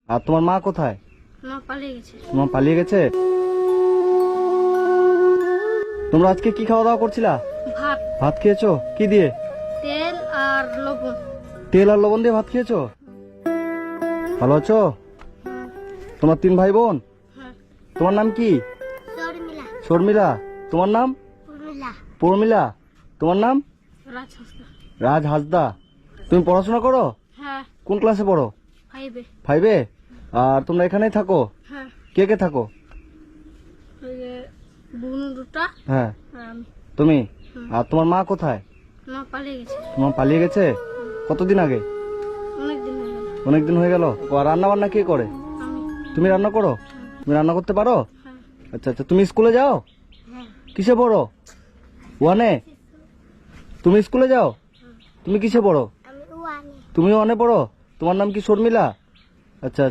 আর তোমার মা কোথায়? মা পালিয়ে গেছে। মা পালিয়ে গেছে। তোমরা আজকে কি খাওয়া দাওয়া করছিলা? ভাত, ভাত খেয়েছো কি দিয়ে? তেল আর লবণ। তেল আর লবণ দিয়ে ভাত খেয়েছো? ভালো আছো? তোমার 3 ভাই বোন? হ্যাঁ। তোমার নাম কি? শর্মিলা। শর্মিলা। তোমার নাম? উর্মিলা। পূর্মিলা। তোমার নাম? রাজহস্তা। রাজ হাসদা। তুমি পড়াশোনা করো? হ্যাঁ। কোন ক্লাসে পড়ো? 5-এ। 5-এ। আর তোমরা এখানেই থাকো? হ্যাঁ। কে কে থাকো? ওই যে বোন দুটা হ্যাঁ আর আমি। তুমি। আর তোমার মা কোথায়? মা পালিয়ে গেছে। তোমার পালিয়ে গেছে কতদিন আগে? অনেকদিন হয়ে গেল। অনেকদিন হয়ে গেল। আর রান্না বান্না কে করে? আমি। তুমি রান্না করো? তুমি রান্না করতে পারো? হ্যাঁ। আচ্ছা আচ্ছা। তুমি স্কুলে যাও? হ্যাঁ। কিসে পড়ো? 1-এ। তুমি স্কুলে যাও? তুমি কিসে পড়ো? আমি ওয়ানে। তুমি 1-এ পড়ো? তোমার নাম কি শর্মিলা? আচ্ছা।